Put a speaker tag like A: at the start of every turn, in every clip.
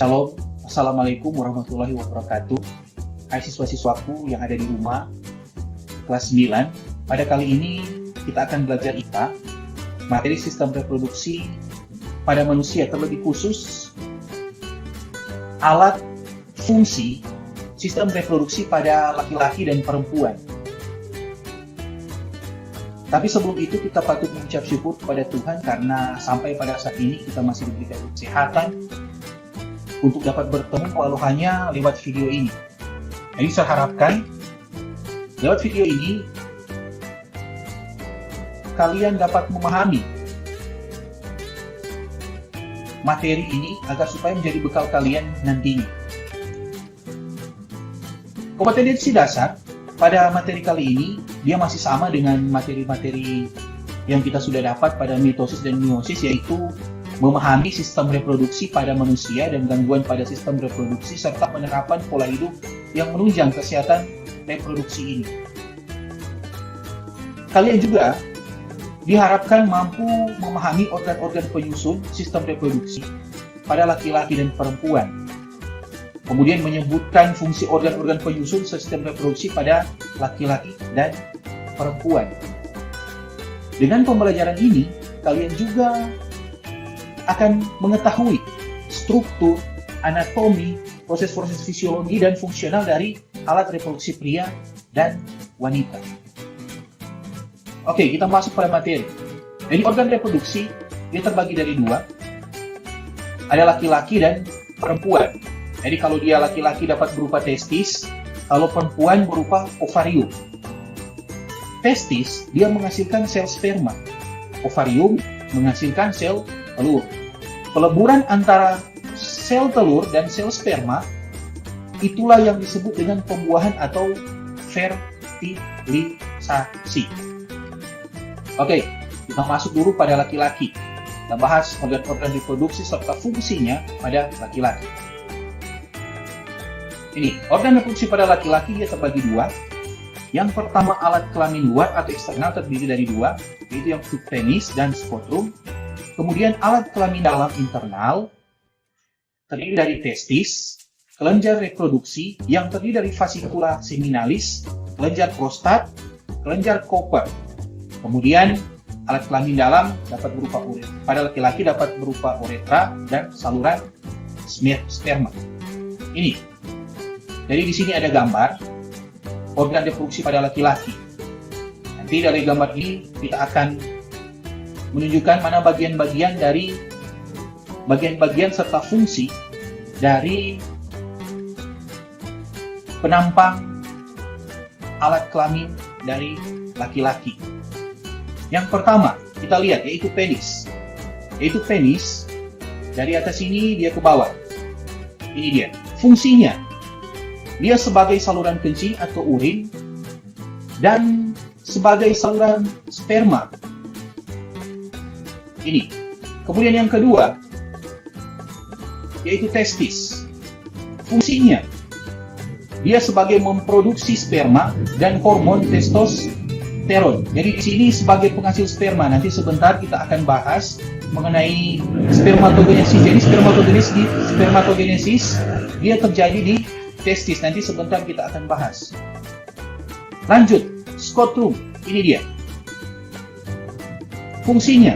A: Shalom, Assalamualaikum warahmatullahi wabarakatuh. Hai siswa-siswaku yang ada di rumah, kelas 9. Pada kali ini kita akan belajar IPA, materi sistem reproduksi pada manusia, terlebih khusus alat fungsi sistem reproduksi pada laki-laki dan perempuan. Tapi sebelum itu kita patut mengucap syukur kepada Tuhan karena sampai pada saat ini kita masih diberikan kesehatan untuk dapat bertemu walau hanya lewat video ini. Jadi saya harapkan lewat video ini kalian dapat memahami materi ini agar supaya menjadi bekal kalian nantinya. Kompetensi dasar pada materi kali ini dia masih sama dengan materi-materi yang kita sudah dapat pada mitosis dan meiosis, yaitu memahami sistem reproduksi pada manusia dan gangguan pada sistem reproduksi serta penerapan pola hidup yang menunjang kesehatan reproduksi ini. Kalian juga diharapkan mampu memahami organ-organ penyusun sistem reproduksi pada laki-laki dan perempuan. Kemudian menyebutkan fungsi organ-organ penyusun sistem reproduksi pada laki-laki dan perempuan. Dengan pembelajaran ini, kalian juga akan mengetahui struktur, anatomi, proses-proses fisiologi dan fungsional dari alat reproduksi pria dan wanita. Oke, kita masuk pada materi. Jadi organ reproduksi dia terbagi dari dua. Ada laki-laki dan perempuan. Jadi kalau dia laki-laki dapat berupa testis, kalau perempuan berupa ovarium. Testis dia menghasilkan sel sperma, ovarium menghasilkan sel telur. Peleburan antara sel telur dan sel sperma itulah yang disebut dengan pembuahan atau fertilisasi. Oke, kita masuk dulu pada laki-laki. Kita bahas organ-organ reproduksi serta fungsinya pada laki-laki. Ini, organ reproduksi pada laki-laki dia terbagi dua. Yang pertama alat kelamin luar atau eksternal terdiri dari dua, yaitu yang penis dan skrotum. Kemudian alat kelamin dalam internal terdiri dari testis, kelenjar reproduksi yang terdiri dari fascicula seminalis, kelenjar prostat, kelenjar Cooper. Kemudian alat kelamin dalam dapat berupa uretra, pada laki-laki dapat berupa uretra dan saluran sperma. Ini. Jadi di sini ada gambar organ reproduksi pada laki-laki. Nanti dari gambar ini kita akan menunjukkan mana bagian-bagian dari bagian-bagian serta fungsi dari penampang alat kelamin dari laki-laki. Yang pertama kita lihat yaitu penis. Yaitu penis dari atas ini dia ke bawah. Ini dia. Fungsinya dia sebagai saluran kencing atau urin dan sebagai saluran sperma. Ini. Kemudian yang kedua yaitu testis. Fungsinya dia sebagai memproduksi sperma dan hormon testosteron. Jadi di sini sebagai penghasil sperma. Nanti sebentar kita akan bahas mengenai spermatogenesis. Jadi spermatogenesis dia terjadi di testis, nanti sebentar kita akan bahas. Lanjut, skrotum, ini dia. Fungsinya,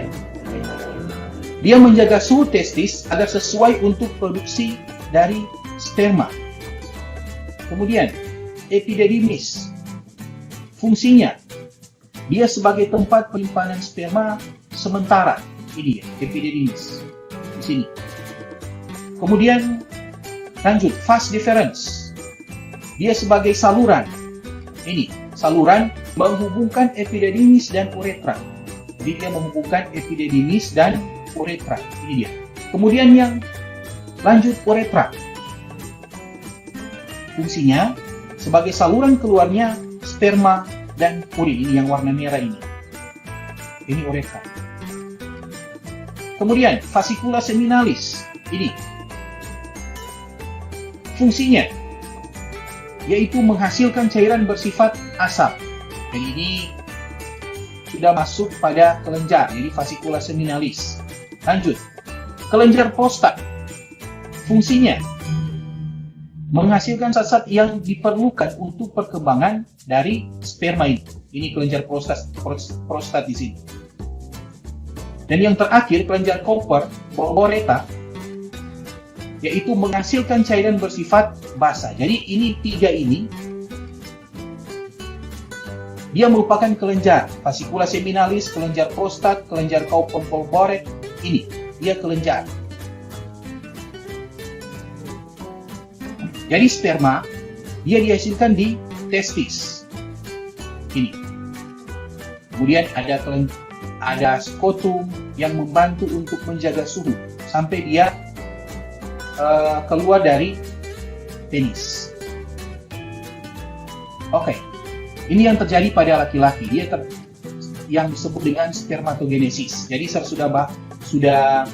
A: dia menjaga suhu testis agar sesuai untuk produksi dari sperma. Kemudian, epididymis. Fungsinya, dia sebagai tempat penyimpanan sperma sementara. Ini dia, epididymis. Di sini. Kemudian, lanjut, vas deferens. Dia sebagai saluran. Ini, saluran menghubungkan epididymis dan uretra. Jadi dia menghubungkan epididymis dan uretra. Ini dia. Kemudian yang lanjut uretra. Fungsinya sebagai saluran keluarnya sperma dan urin. Ini yang warna merah ini. Ini uretra. Kemudian fascicula seminalis. Ini. Fungsinya yaitu menghasilkan cairan bersifat asam. Jadi ini sudah masuk pada kelenjar, jadi fascicula seminalis. Lanjut, kelenjar prostat. Fungsinya menghasilkan zat-zat yang diperlukan untuk perkembangan dari sperma ini. Ini kelenjar prostat di sini. Dan yang terakhir, kelenjar Cooper Bolboreta, yaitu menghasilkan cairan bersifat basa. Jadi ini tiga ini, dia merupakan kelenjar fascicula seminalis, kelenjar prostat, kelenjar Cooper Bolboreta. Ini dia kelenjar. Jadi sperma dia dihasilkan di testis. Ini. Kemudian ada skrotum yang membantu untuk menjaga suhu sampai dia keluar dari penis. Oke. Ini yang terjadi pada laki-laki. Dia yang disebut dengan spermatogenesis. Jadi saya sudah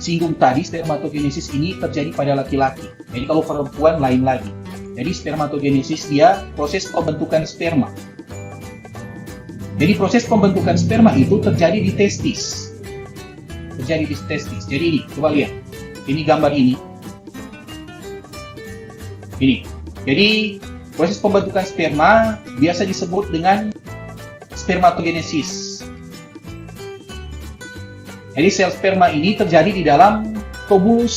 A: singgung tadi, spermatogenesis ini terjadi pada laki-laki. Jadi kalau perempuan lain lagi. Jadi spermatogenesis dia proses pembentukan sperma. Jadi proses pembentukan sperma itu terjadi di testis. Terjadi di testis. Jadi ini, coba lihat. Ini gambar ini. Ini. Jadi proses pembentukan sperma biasa disebut dengan spermatogenesis. Jadi sel sperma ini terjadi di dalam tubulus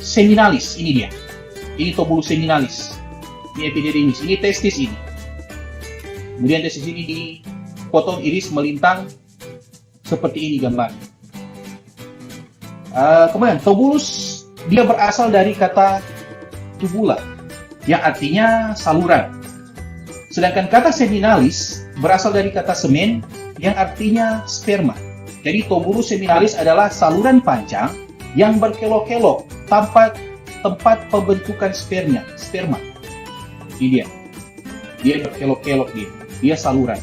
A: seminalis. Ini dia. Ini tubulus seminalis. Ini epididymis. Ini testis ini. Kemudian testis ini dipotong iris melintang seperti ini gambar. Kemudian tubulus dia berasal dari kata tubula, yang artinya saluran. Sedangkan kata seminalis berasal dari kata semen, yang artinya sperma. Jadi tubulus seminalis adalah saluran panjang yang berkelok-kelok tempat pembentukan sperma. Ini dia. Dia berkelok-kelok dia saluran.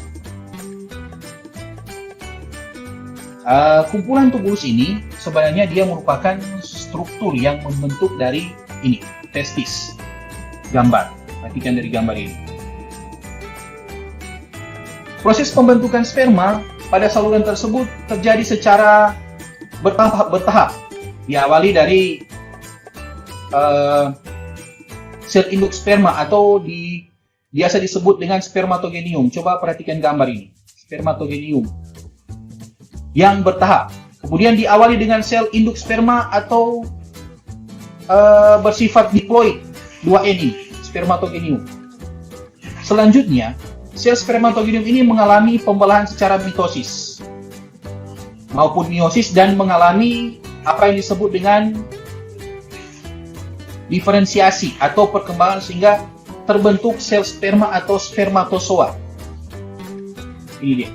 A: Kumpulan tubulus ini sebenarnya dia merupakan struktur yang membentuk dari ini, testis. Gambar. Perhatikan dari gambar ini. Proses pembentukan sperma pada saluran tersebut terjadi secara bertahap. Diawali dari sel induk sperma atau biasa disebut dengan spermatogenium. Coba perhatikan gambar ini. Spermatogenium yang bertahap. Kemudian diawali dengan sel induk sperma atau bersifat diploid 2N ini, spermatogenium. Selanjutnya, sel spermatogenium ini mengalami pembelahan secara mitosis maupun meiosis dan mengalami apa yang disebut dengan diferensiasi atau perkembangan sehingga terbentuk sel sperma atau spermatozoa. Ini dia.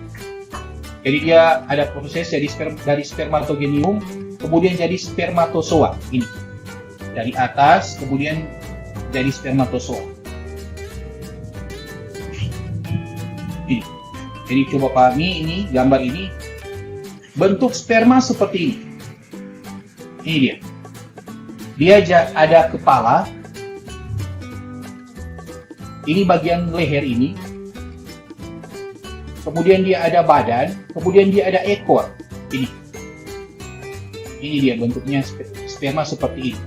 A: Jadi dia ada proses dari spermatogenium kemudian jadi spermatozoa. Ini. Dari atas kemudian jadi spermatozoa. Ini. Jadi coba pahami ini gambar ini. Bentuk sperma seperti ini. Ini dia. Dia ada kepala. Ini bagian leher ini. Kemudian dia ada badan, kemudian dia ada ekor. Ini. Ini dia bentuknya sperma seperti ini.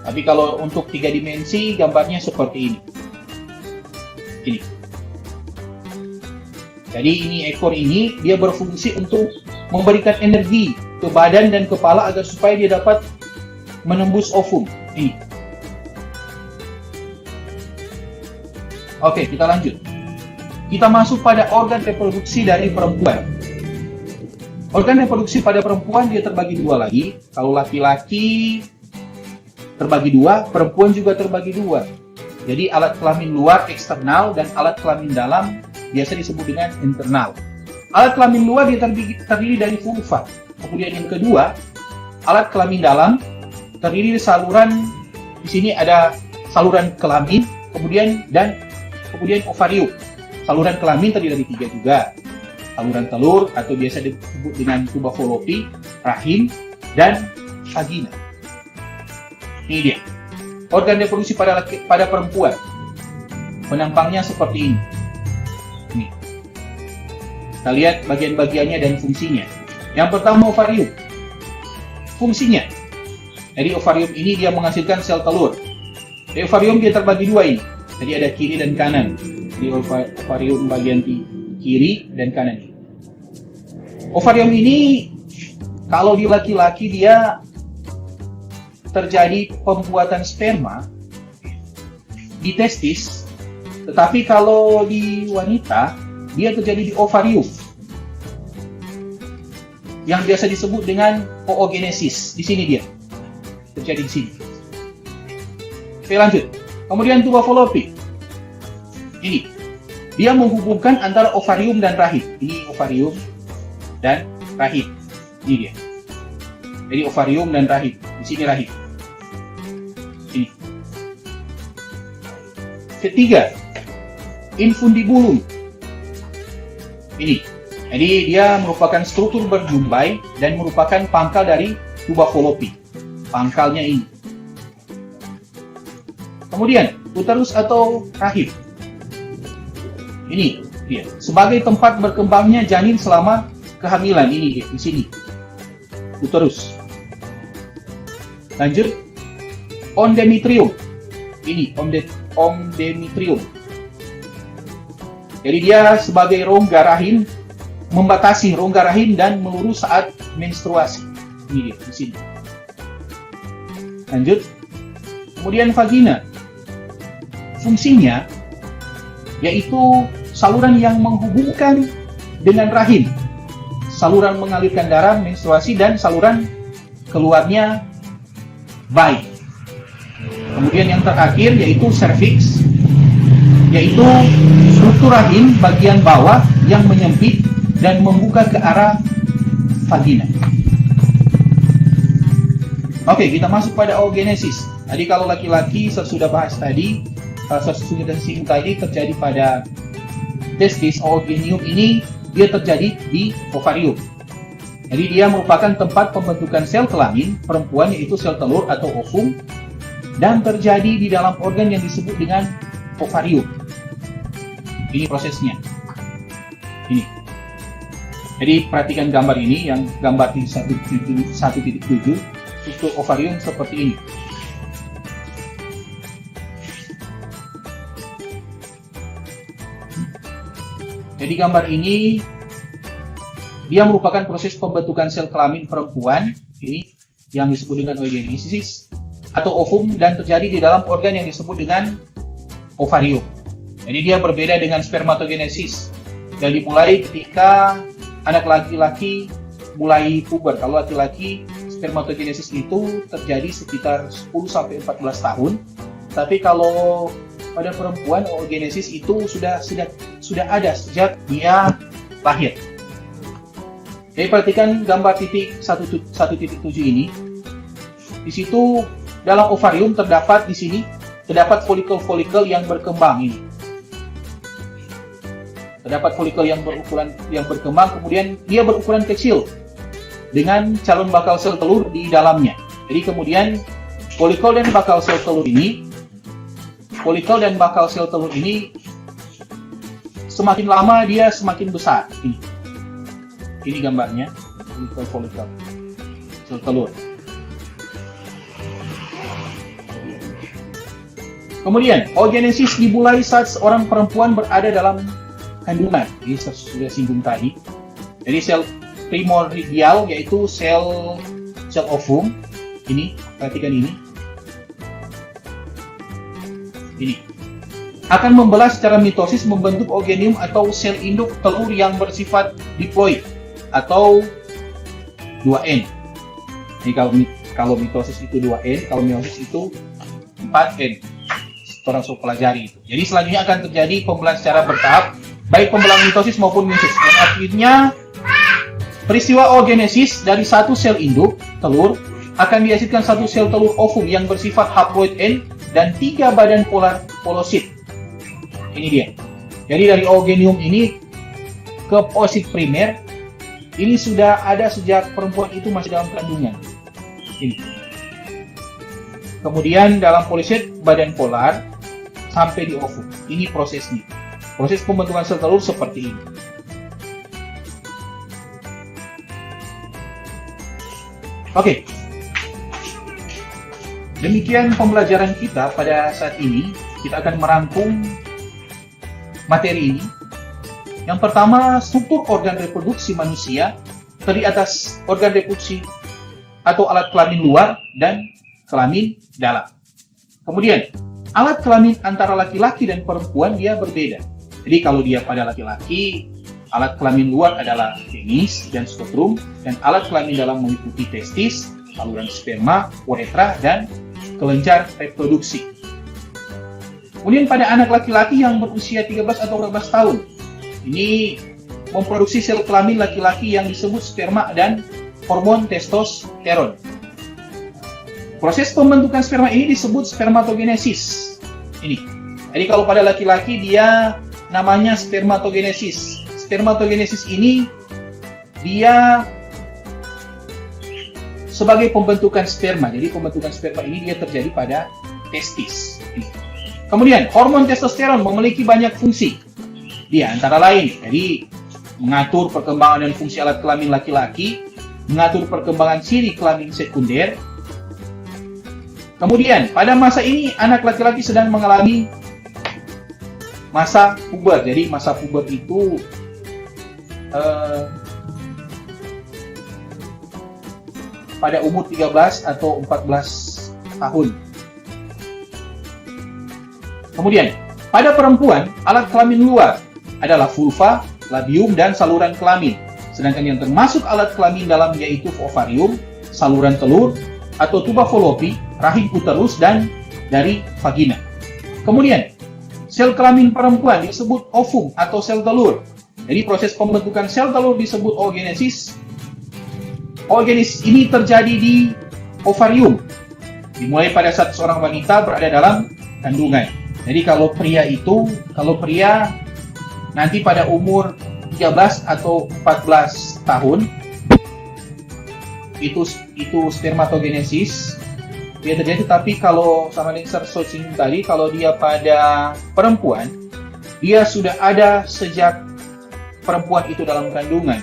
A: Tapi kalau untuk 3 dimensi gambarnya seperti ini. Ini. Jadi ini ekor ini dia berfungsi untuk memberikan energi ke badan dan kepala agar supaya dia dapat menembus ovum. Ini. Oke, kita lanjut. Kita masuk pada organ reproduksi dari perempuan. Organ reproduksi pada perempuan dia terbagi dua lagi. Kalau laki-laki terbagi dua, perempuan juga terbagi dua. Jadi alat kelamin luar eksternal dan alat kelamin dalam biasa disebut dengan internal. Alat kelamin luar dia terdiri dari vulva. Kemudian yang kedua, alat kelamin dalam terdiri dari saluran. Di sini ada saluran kelamin, kemudian ovarium. Saluran kelamin terdiri dari 3 juga. Saluran telur atau biasa disebut dengan tuba fallopi, rahim, dan vagina. Ini dia. Organ reproduksi pada perempuan. Penampangnya seperti ini. Ini. Kita lihat bagian-bagiannya dan fungsinya. Yang pertama ovarium. Fungsinya. Jadi ovarium ini dia menghasilkan sel telur. Di ovarium dia terbagi dua ini. Jadi ada kiri dan kanan. Di ovarium bagian kiri dan kanan. Ovarium ini kalau di laki-laki dia terjadi pembuatan sperma di testis, tetapi kalau di wanita dia terjadi di ovarium yang biasa disebut dengan oogenesis. Di sini dia terjadi di sini. Oke, lanjut. Kemudian tuba fallopi. Ini dia menghubungkan antara ovarium dan rahim. Ini ovarium dan rahim. Ini dia. Jadi ovarium dan rahim. Di sini rahim. Ini. Ketiga, infundibulum. Ini. Jadi dia merupakan struktur berjumbai dan merupakan pangkal dari tuba fallopi. Pangkalnya ini. Kemudian uterus atau rahim. Ini dia. Sebagai tempat berkembangnya janin selama kehamilan. Ini dia di sini. Uterus. Lanjut. Endometrium. Ini endometrium. Jadi dia sebagai rongga rahim, membatasi rongga rahim dan melurus saat menstruasi. Ini dia di sini. Lanjut. Kemudian vagina. Fungsinya yaitu saluran yang menghubungkan dengan rahim. Saluran mengalirkan darah, menstruasi, dan saluran keluarnya bayi. Kemudian yang terakhir yaitu cervix, yaitu struktur rahim bagian bawah yang menyempit dan membuka ke arah vagina. Oke, kita masuk pada oogenesis. Tadi kalau laki-laki saya sudah bahas tadi, sudah disinggung tadi terjadi pada testis. Oogenium ini dia terjadi di ovarium. Jadi dia merupakan tempat pembentukan sel kelamin perempuan, yaitu sel telur atau ovum, dan terjadi di dalam organ yang disebut dengan ovarium. Ini prosesnya. Ini. Jadi perhatikan gambar ini, yang gambar di 1.7. Struktur ovarium seperti ini. Jadi gambar ini dia merupakan proses pembentukan sel kelamin perempuan, ini yang disebut dengan oogenesis atau ovum, dan terjadi di dalam organ yang disebut dengan ovarium. Jadi dia berbeda dengan spermatogenesis yang dimulai ketika anak laki-laki mulai puber. Kalau laki-laki spermatogenesis itu terjadi sekitar 10-14 tahun. Tapi kalau pada perempuan oogenesis itu sudah ada sejak dia lahir. Jadi perhatikan gambar titik 1.7 ini. Di situ dalam ovarium terdapat di sini folikel-folikel yang berkembang ini. Terdapat folikel yang berkembang, kemudian dia berukuran kecil dengan calon bakal sel telur di dalamnya. Jadi kemudian folikel dan bakal sel telur ini semakin lama dia semakin besar. Ini gambarnya, folikel sel telur. Kemudian oogenesis dimulai saat seorang perempuan berada dalam kandungan. Ini sudah singgung tadi. Jadi sel primordial yaitu sel ovum. Ini, perhatikan ini. Ini akan membelah secara mitosis membentuk oogenium atau sel induk telur yang bersifat diploid atau 2N. Jadi kalau mitosis itu 2N, kalau meiosis itu 4N. Orang sudah pelajari itu. Jadi selanjutnya akan terjadi pembelahan secara bertahap, baik pembelahan mitosis maupun meiosis. Dan akhirnya peristiwa oogenesis dari satu sel induk telur akan dihasilkan satu sel telur ovum yang bersifat haploid N dan 3 badan polar polosit. Ini dia. Jadi dari oogenium ini ke oosit primer ini sudah ada sejak perempuan itu masih dalam kandungan. Ini. Kemudian dalam polisit badan polar sampai di ovum. Ini prosesnya. Proses pembentukan sel telur seperti ini. Oke. Demikian pembelajaran kita pada saat ini. Kita akan merangkum materi ini. Yang pertama, struktur organ reproduksi manusia terdiri atas organ reproduksi atau alat kelamin luar dan kelamin dalam. Kemudian, alat kelamin antara laki-laki dan perempuan dia berbeda. Jadi kalau dia pada laki-laki, alat kelamin luar adalah penis dan skrotum, dan alat kelamin dalam meliputi testis, saluran sperma, uretra, dan kelenjar reproduksi. Kemudian pada anak laki-laki yang berusia 13 atau 14 tahun, ini memproduksi sel kelamin laki-laki yang disebut sperma dan hormon testosteron. Proses pembentukan sperma ini disebut spermatogenesis. Ini. Jadi kalau pada laki-laki dia namanya spermatogenesis. Spermatogenesis ini dia sebagai pembentukan sperma. Jadi pembentukan sperma ini dia terjadi pada testis. Kemudian hormon testosteron memiliki banyak fungsi. Dia antara lain, jadi mengatur perkembangan dan fungsi alat kelamin laki-laki, mengatur perkembangan siri kelamin sekunder. Kemudian pada masa ini anak laki-laki sedang mengalami masa puber. Jadi masa puber itu pada umur 13 atau 14 tahun. Kemudian, pada perempuan, alat kelamin luar adalah vulva, labium, dan saluran kelamin. Sedangkan yang termasuk alat kelamin dalam yaitu ovarium, saluran telur, atau tuba fallopi, rahim uterus, dan dari vagina. Kemudian, sel kelamin perempuan disebut ovum atau sel telur. Jadi proses pembentukan sel telur disebut oogenesis. Oogenesis ini terjadi di ovarium, dimulai pada saat seorang wanita berada dalam kandungan. Jadi kalau pria nanti pada umur 13 atau 14 tahun itu spermatogenesis dia terjadi. Tapi kalau sama dengan searching tadi, kalau dia pada perempuan, dia sudah ada sejak perempuan itu dalam kandungan.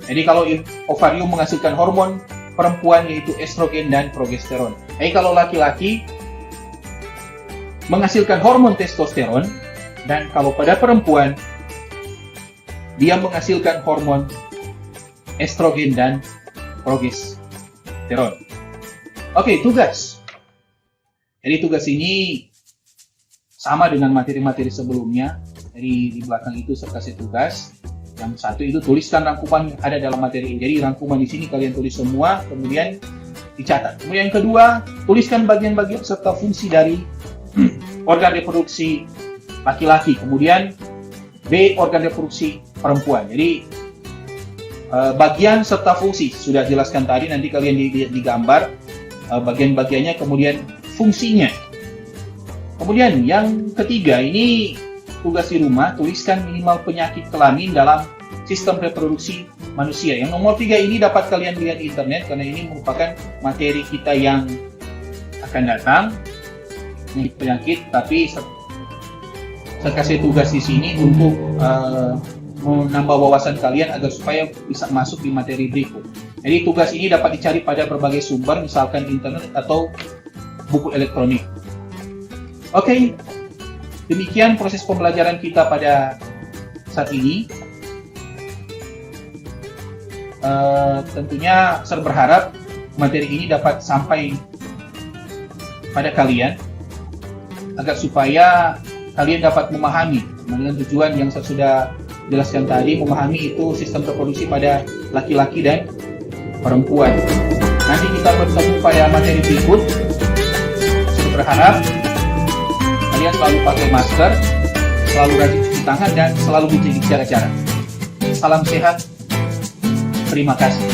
A: Jadi kalau ovarium menghasilkan hormon perempuan yaitu estrogen dan progesteron. Jadi kalau laki-laki menghasilkan hormon testosteron, dan kalau pada perempuan dia menghasilkan hormon estrogen dan progesteron. Oke, tugas. Jadi tugas ini sama dengan materi-materi sebelumnya. Jadi di belakang itu saya kasih tugas. Yang satu itu tuliskan rangkuman yang ada dalam materi ini. Jadi rangkuman di sini kalian tulis semua, kemudian dicatat. Kemudian yang kedua, tuliskan bagian-bagian serta fungsi dari organ reproduksi laki-laki. Kemudian B, organ reproduksi perempuan. Jadi bagian serta fungsi sudah jelaskan tadi, nanti kalian digambar bagian-bagiannya, kemudian fungsinya. Kemudian yang ketiga ini tugas di rumah, tuliskan minimal penyakit kelamin dalam sistem reproduksi manusia. Yang nomor 3 ini dapat kalian lihat di internet karena ini merupakan materi kita yang akan datang. Ini penyakit, tapi saya kasih tugas di sini untuk menambah wawasan kalian agar supaya bisa masuk di materi berikut. Jadi tugas ini dapat dicari pada berbagai sumber, misalkan internet atau buku elektronik. Oke, demikian proses pembelajaran kita pada saat ini. Tentunya saya berharap materi ini dapat sampai pada kalian agar supaya kalian dapat memahami dengan tujuan yang saya sudah jelaskan tadi, memahami itu sistem reproduksi pada laki-laki dan perempuan. Nanti kita bertemu pada materi berikut. Saya berharap kalian selalu pakai masker, selalu rajin cuci tangan, dan selalu menjaga jarak. Salam sehat. Terima kasih.